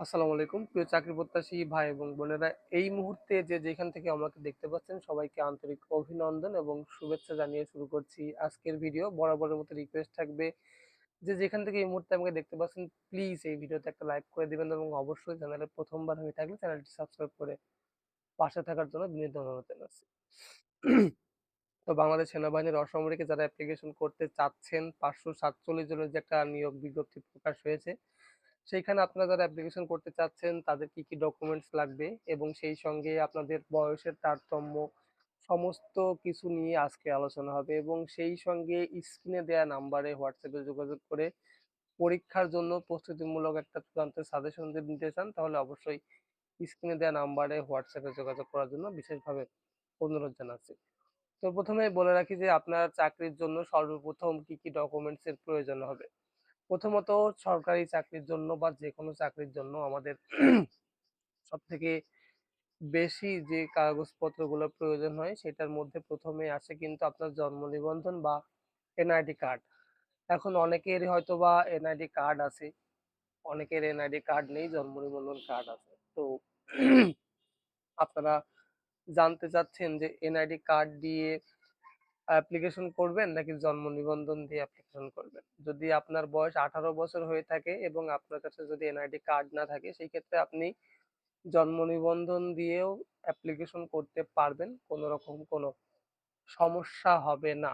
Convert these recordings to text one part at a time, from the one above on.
আসসালামু আলাইকুম প্রিয় চাকরি প্রত্যাশী ভাই এবং বোনেরা, এই মুহূর্তে যে যেখান থেকে আমাকে দেখতে পাচ্ছেন সবাইকে আন্তরিক অভিনন্দন এবং শুভেচ্ছা জানিয়ে শুরু করছি আজকের ভিডিও। বরাবরের মতো রিকোয়েস্ট থাকবে যে যেখান থেকে এই মুহূর্তে আমাকে দেখতে পাচ্ছেন প্লিজ এই ভিডিওতে একটা লাইক করে দিবেন এবং অবশ্যই চ্যানেলে প্রথমবার হয়ে থাকলে চ্যানেলটি সাবস্ক্রাইব করে পাশে থাকার জন্য বিনীত অনুরোধ জানাচ্ছি। তো বাংলাদেশ সেনাবাহিনীর অসামরিকে যারা অ্যাপ্লিকেশন করতে চাচ্ছেন 547 জনের যে একটা নিয়োগ বিজ্ঞপ্তি প্রকাশ হয়েছে, সেইখানে আপনারা যারা অ্যাপ্লিকেশন করতে চাচ্ছেন তাদের কি কি ডকুমেন্টস লাগবে এবং সেই সঙ্গে আপনাদের বয়সের তারতম্য সমস্ত কিছু নিয়ে আজকে আলোচনা হবে এবং সেই সঙ্গে স্ক্রিনে দেয়া নাম্বারে হোয়াটসঅ্যাপে যোগাযোগ করে পরীক্ষার জন্য প্রস্তুতিমূলক একটা চূড়ান্ত সাজেশন যদি নিতে চান তাহলে অবশ্যই স্ক্রিনে দেয়া নাম্বারে হোয়াটসঅ্যাপে যোগাযোগ করার জন্য বিশেষভাবে অনুরোধ জানাচ্ছি। তো প্রথমেই বলে রাখি যে আপনার চাকরির জন্য সর্বপ্রথম কি কি ডকুমেন্টস এর প্রয়োজন হবে। প্রথমত সরকারি চাকরির জন্য বা যেকোনো চাকরির জন্য আমাদের সবথেকে বেশি যে কাগজপত্রগুলো প্রয়োজন হয় সেটার মধ্যে প্রথমে আসে কিন্তু আপনার জন্ম নিবন্ধন বা এনআইডি কার্ড। এখন অনেকের হয়তোবা এনআইডি কার্ড আছে, অনেকের এনআইডি কার্ড নেই, জন্ম নিবন্ধন কার্ড আছে। তো আপনারা জানতে চাচ্ছেন যে এনআইডি কার্ড দিয়ে অ্যাপ্লিকেশন করবেন নাকি জন্ম নিবন্ধন দিয়ে অ্যাপ্লিকেশন করবেন। যদি আপনার বয়স 18 বছর হয়ে থাকে এবং আপনার কাছে যদি এনআইডি কার্ড না থাকে সেই ক্ষেত্রে আপনি জন্ম নিবন্ধন দিয়েও অ্যাপ্লিকেশন করতে পারবেন, কোনো রকম কোনো সমস্যা হবে না।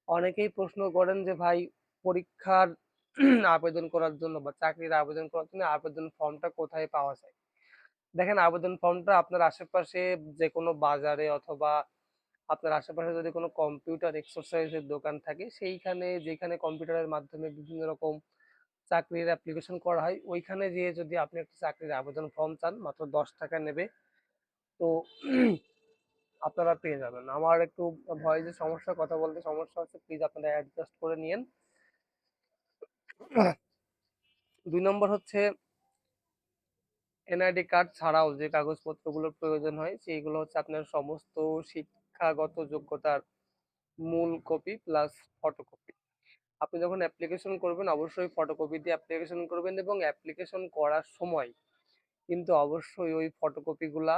অনেকেই প্রশ্ন করেন যে ভাই পরীক্ষার আবেদন করার জন্য বা চাকরির আবেদন করার জন্য আবেদন ফর্মটা কোথায় পাওয়া যায়। দেখেন, আবেদন ফর্মটা আপনার আশেপাশে যে কোনো বাজারে অথবা আপনার আশেপাশে যদি কোনো কম্পিউটার এক্সারসাইজের দোকান থাকে সেইখানে, যেখানে কম্পিউটারের মাধ্যমে বিভিন্ন রকম চাকরির অ্যাপ্লিকেশন করা হয়, ওইখানে যেয়ে যদি আপনি একটা চাকরির আবেদন ফর্ম চান মাত্র 10 টাকা নেবে। তো আপনারা পেয়ে যাবেন। আমার একটু ভয়েসে সমস্যা, কথা বলতে সমস্যা হচ্ছে, প্লিজ আপনারা অ্যাডজাস্ট করে নিয়েন। 2 নম্বর হচ্ছে এনআইডি কার্ড ছাড়াও যে কাগজপত্রগুলোর প্রয়োজন হয় সেইগুলো হচ্ছে আপনার সমস্ত শিক্ষাগত যোগ্যতার মূল কপি প্লাস ফটোকপি। আপনি যখন অ্যাপ্লিকেশন করবেন অবশ্যই ফটোকপি দিয়ে অ্যাপ্লিকেশন করবেন এবং অ্যাপ্লিকেশন করার সময় কিন্তু অবশ্যই ওই ফটোকপিগুলা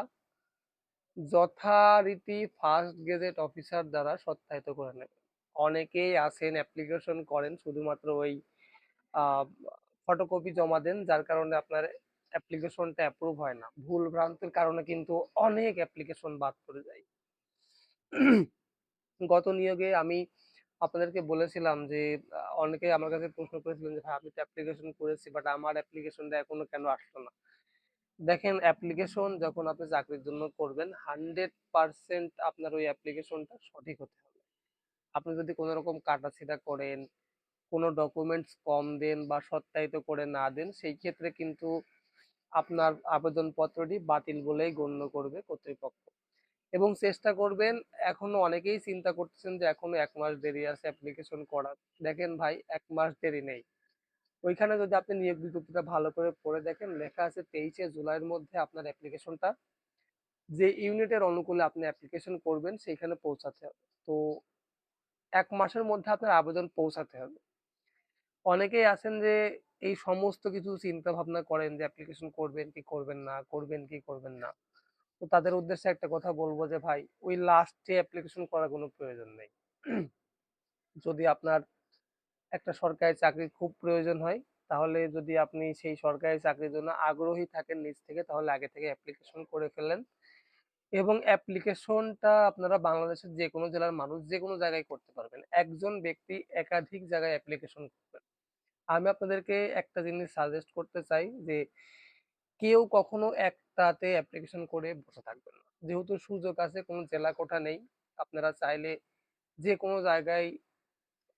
যথারীতি ফার্স্ট গেজেট অফিসার দ্বারা সত্যায়িত করে নেবেন। অনেকেই আছেন অ্যাপ্লিকেশন করেন শুধুমাত্র ওই ফটোকপি জমা দেন, যার কারণে আপনার অ্যাপ্লিকেশনটা অ্যাপ্রুভ হয় না। ভুল ভ্রান্তির কারণে কিন্তু অনেক অ্যাপ্লিকেশন বাদ পড়ে যায়। গত নিয়োগে আমি আপনাদেরকে বলেছিলাম যে অনেকেই আমার কাছে প্রশ্ন করেছিলেন যে ভাই আমি তো অ্যাপ্লিকেশন করেছি বাট আমার অ্যাপ্লিকেশনটা এখনো কেন আসলো না। দেখেন, অ্যাপ্লিকেশন যখন আপনি চাকরির জন্য করবেন 100% আপনার ওই অ্যাপ্লিকেশনটা সঠিক হতে হবে। আপনি যদি কোনো রকম কাটাছেঁড়া করেন, কোনো ডকুমেন্টস কম দেন বা সত্যায়িত করে না দেন সেই ক্ষেত্রে কিন্তু আপনার আবেদনপত্রটি বাতিল বলেই গণ্য করবে কর্তৃপক্ষ। এবং চেষ্টা করবেন, এখনো অনেকেই চিন্তা করতেছেন যে এখনো 1 মাস দেরি আছে অ্যাপ্লিকেশন করার। দেখেন ভাই, 1 মাস দেরি নেই। ওইখানে যদি আপনি নিয়োগ বিজ্ঞপ্তিটা ভালো করে পড়ে দেখেন, লেখা আছে 23শে জুলাইয়ের মধ্যে আপনার অ্যাপ্লিকেশনটা যে ইউনিটের অনুকূলে আপনি অ্যাপ্লিকেশন করবেন সেইখানে পৌঁছাতে হবে। তো 1 মাসের মধ্যে আপনার আবেদন পৌঁছাতে হবে। অনেকেই আছেন যে এই সমস্ত কিছু চিন্তা ভাবনা করেন যে অ্যাপ্লিকেশন করবেন কি করবেন না, করবেন কি করবেন না। তো তাদের উদ্দেশ্যে একটা কথা বলবো যে ভাই ওই লাস্টে অ্যাপ্লিকেশন করার কোনো প্রয়োজন নেই। যদি আপনার একটা সরকারি চাকরির খুব প্রয়োজন হয় তাহলে যদি আপনি সেই সরকারি চাকরির জন্য আগ্রহী থাকেন নিজ থেকে তাহলে আগে থেকে অ্যাপ্লিকেশন করে ফেলেন এবং অ্যাপ্লিকেশনটা আপনারা বাংলাদেশের যে কোনো জেলার মানুষ যে কোনো জায়গায় করতে পারবেন। একজন ব্যক্তি একাধিক জায়গায় অ্যাপ্লিকেশন করবেন। আমি আপনাদেরকে একটা জিনিস সাজেস্ট করতে চাই যে কেউ কখনো একটাতে অ্যাপ্লিকেশন করে বসে থাকবেন না। যেহেতু সুযোগ আছে, কোনো জেলা কোটা নেই, আপনারা চাইলে যে কোনো জায়গায়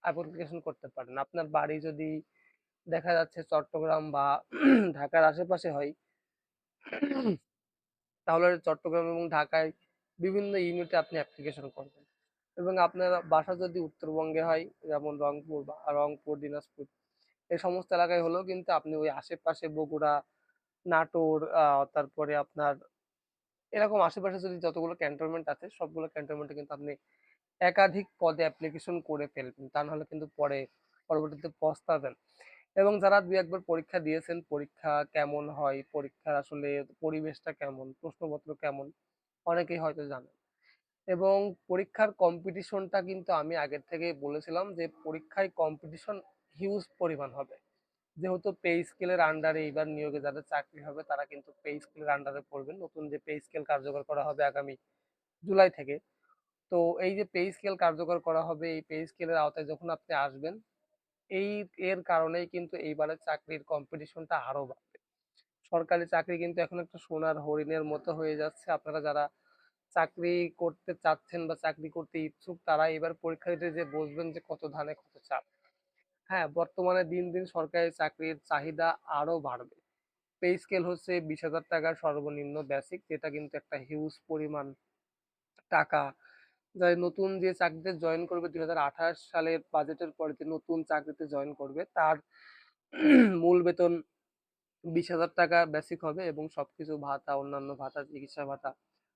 অ্যাপ্লিকেশন করতে পারেন। আপনার বাড়ি যদি দেখা যাচ্ছে চট্টগ্রাম বা ঢাকার আশেপাশে হয় তাহলে চট্টগ্রাম এবং ঢাকায় বিভিন্ন ইউনিটে আপনি অ্যাপ্লিকেশন করবেন এবং আপনার বাসা যদি উত্তরবঙ্গে হয় যেমন রংপুর বা রংপুর, দিনাজপুর এই সমস্ত এলাকায় হলেও কিন্তু আপনি ওই আশেপাশে বগুড়া, নাটোর, তারপরে আপনার এরকম আশেপাশে যদি যতগুলো ক্যান্টনমেন্ট আছে সবগুলো ক্যান্টনমেন্টে কিন্তু আপনি একাধিক পদে অ্যাপ্লিকেশন করে ফেলবেন। তা নাহলে কিন্তু পরে পরবর্তীতে পস্তাবেন। এবং যারা ২-১ বার পরীক্ষা দিয়েছেন, পরীক্ষা কেমন হয়, পরীক্ষার আসলে পরিবেশটা কেমন, প্রশ্নপত্র কেমন, অনেকেই হয়তো জানেন। এবং পরীক্ষার কম্পিটিশনটা কিন্তু আমি আগের থেকেই বলেছিলাম যে পরীক্ষায় কম্পিটিশন হিউজ পরিমাণ হবে। যেহেতু পে স্কেলের আন্ডারে এইবার নিয়োগে যাদের চাকরি হবে তারা কিন্তু পে স্কেলের আন্ডারে পড়বেন। নতুন যে পে স্কেল কার্যকর করা হবে আগামী জুলাই থেকে। তো এই যে পে স্কেল কার্যকর করা হবে, এই পে স্কেলের আওতায় যখন আপনি আসবেন, এই এর কারণেই কিন্তু এইবারের চাকরির কম্পিটিশনটা আরো বাড়বে। সরকারি চাকরি কিন্তু এখন একটা সোনার হরিণের মতো হয়ে যাচ্ছে। আপনারা যারা চাকরি করতে চাচ্ছেন বা চাকরি করতে ইচ্ছুক তারা এবার পরীক্ষা দিতে যেয়ে বুঝবেন যে কত ধানে কত চাল। হ্যাঁ, বর্তমানে দিন দিন সরকারি চাকরির চাহিদা আরো বাড়বে। পে স্কেল হচ্ছে 20,000 সর্বনিম্ন বেসিক, যেটা কিন্তু একটা হিউজ পরিমাণ টাকা। যারা নতুন যে চাকরিতে জয়েন করবে 2028 সালের বাজেটের পরে যে নতুন চাকরিতে জয়েন করবে তার মূল বেতন 20,000 বেসিক হবে এবং সবকিছু ভাতা, অন্যান্য ভাতা, চিকিৎসা ভাতা,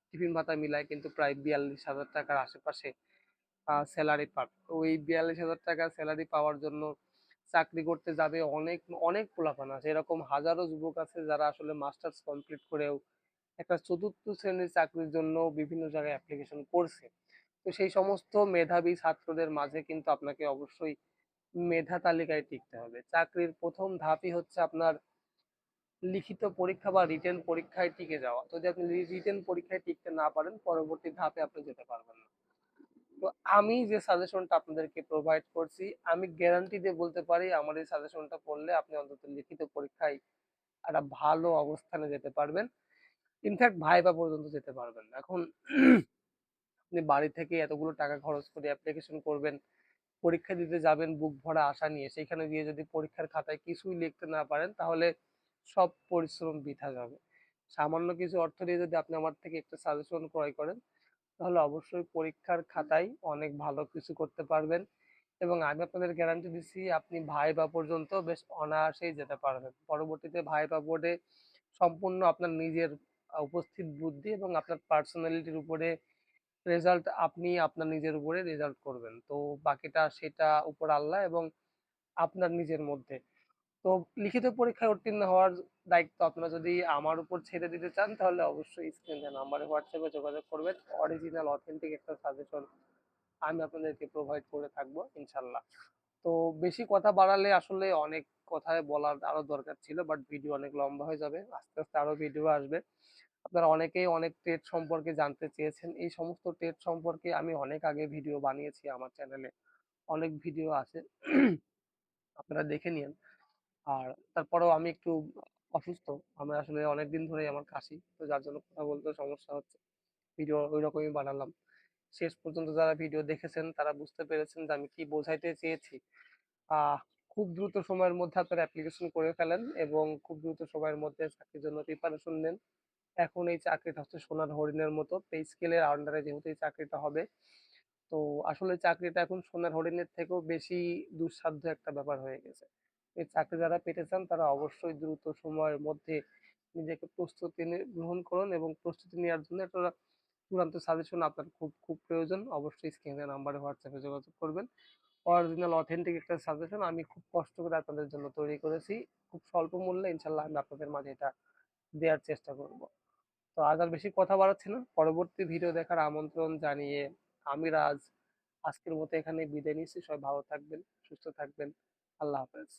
টিফিন ভাতা মিলায় কিন্তু প্রায় 42,000 আশেপাশে স্যালারি পাবে। তো এই 42,000 স্যালারি পাওয়ার জন্য চাকরি করতে যাবে অনেক অনেক পোলাপান আছে। এরকম হাজারো যুবক আছে যারা আসলে মাস্টার্স কমপ্লিট করেও একটা চতুর্থ শ্রেণীর চাকরির জন্য বিভিন্ন জায়গায় অ্যাপ্লিকেশন করছে। তো সেই সমস্ত মেধাবী ছাত্রদের মাঝে কিন্তু আপনাকে অবশ্যই মেধা তালিকায় টিকতে হবে। চাকরির ১ম ধাপই হচ্ছে আপনার লিখিত পরীক্ষা বা রিটেন পরীক্ষায় টিকে যাওয়া। যদি আপনি রিটেন পরীক্ষায় টিকতে না পারেন, পরবর্তী ধাপে আপনি যেতে পারবেন না। তো আমি যে সাজেশনটা আপনাদেরকে প্রোভাইড করছি, আমি গ্যারান্টি দিয়ে বলতে পারি আমার এই সাজেশনটা পড়লে আপনি অন্তত লিখিত পরীক্ষায় একটা ভালো অবস্থানে যেতে পারবেন। ইনফ্যাক্ট ভাইবা পর্যন্ত যেতে পারবেন। এখন আপনি বাড়ি থেকে এতগুলো টাকা খরচ করে অ্যাপ্লিকেশন করবেন, পরীক্ষা দিতে যাবেন বুক ভরা আশা নিয়ে, সেখানে গিয়ে যদি পরীক্ষার খাতায় কিছুই লিখতে না পারেন তাহলে সব পরিশ্রম বৃথা যাবে। সামান্য কিছু অর্থ দিয়ে যদি আপনি আমার থেকে একটা সাজেশন ক্রয় করেন তাহলে অবশ্যই পরীক্ষার খাতায় অনেক ভালো কিছু করতে পারবেন এবং আমি আপনাদের গ্যারান্টি দিচ্ছি আপনি ভাইবা পর্যন্ত বেশ অনায়াসেই যেতে পারবেন। পরবর্তীতে ভাইবা বোর্ডে সম্পূর্ণ আপনার নিজের উপস্থিত বুদ্ধি এবং আপনার পার্সোনালিটির উপরে রেজাল্ট, আপনি আপনার নিজের উপরে রেজাল্ট করবেন। তো বাকিটা সেটা উপর আল্লাহ এবং আপনার নিজের মধ্যে। তো লিখিত পরীক্ষায় উত্তীর্ণ হওয়ার দায়িত্ব আপনারা যদি আমার উপর ছেড়ে দিতে চান তাহলে অবশ্যই স্ক্রিনে নাম্বারে হোয়াটসঅ্যাপে যোগাযোগ করবেন। অরিজিনাল অথেন্টিক একটা সাজেশন আমি আপনাদেরকে প্রোভাইড করে থাকবো ইনশাল্লাহ। তো বেশি কথা বাড়ালে আসলে অনেক কথাই বলার আরো দরকার ছিল, বাট ভিডিও অনেক লম্বা হয়ে যাবে। আস্তে আস্তে আরো ভিডিও আসবে। আপনারা অনেকেই অনেক ট্রেড সম্পর্কে জানতে চেয়েছেন। এই সমস্ত ট্রেড সম্পর্কে আমি অনেক আগে ভিডিও বানিয়েছি আমার চ্যানেলে। অনেক ভিডিও আছে। আপনারা দেখে নিয়েন। আর তারপরেও আমি একটু অসুস্থ। আমার আসলে অনেকদিন ধরেই আমার কাশি। তো যার জন্য কথা বলতেও সমস্যা হচ্ছে। ভিডিও ঐরকমই বানালাম। শেষ পর্যন্ত যারা ভিডিও দেখেছেন তারা বুঝতে পেরেছেন যে আমি কি বোঝাইতে চেয়েছি। আহ খুব দ্রুত সময়ের মধ্যে আপনারা অ্যাপ্লিকেশন করে ফেলেন এবং খুব দ্রুত সময়ের মধ্যে চাকরির জন্য প্রিপারেশন নেন। এখন এই চাকরিটা হচ্ছে সোনার হরিণের মতো। পে স্কেলের আন্ডারে যেহেতু এই চাকরিটা হবে, তো আসলে চাকরিটা এখন সোনার হরিণের থেকেও বেশি দুঃসাধ্য একটা ব্যাপার হয়ে গেছে। এই চাকরি যারা পেতে চান তারা অবশ্যই দ্রুত সময়ের মধ্যে নিজেকে প্রস্তুতি গ্রহণ করুন এবং প্রস্তুতি নেওয়ার জন্য একটা চূড়ান্ত সাজেশন আপনার খুব খুব প্রয়োজন। অবশ্যই স্ক্রিনে নাম্বারে হোয়াটসঅ্যাপে যোগাযোগ করবেন। অরিজিনাল অথেন্টিক একটা সাজেশন আমি খুব কষ্ট করে আপনাদের জন্য তৈরি করেছি। খুব স্বল্প মূল্যে ইনশাল্লাহ আমি আপনাদের মাঝে এটা দেওয়ার চেষ্টা করব। তো আজ আর বেশি কথা বাড়াচ্ছি না। পরবর্তী ভিডিও দেখার আমন্ত্রণ জানিয়ে আমি রাজ আজকের মতো এখানে বিদায় নিচ্ছি। সবাই ভালো থাকবেন, সুস্থ থাকবেন। আল্লাহ হাফেজ।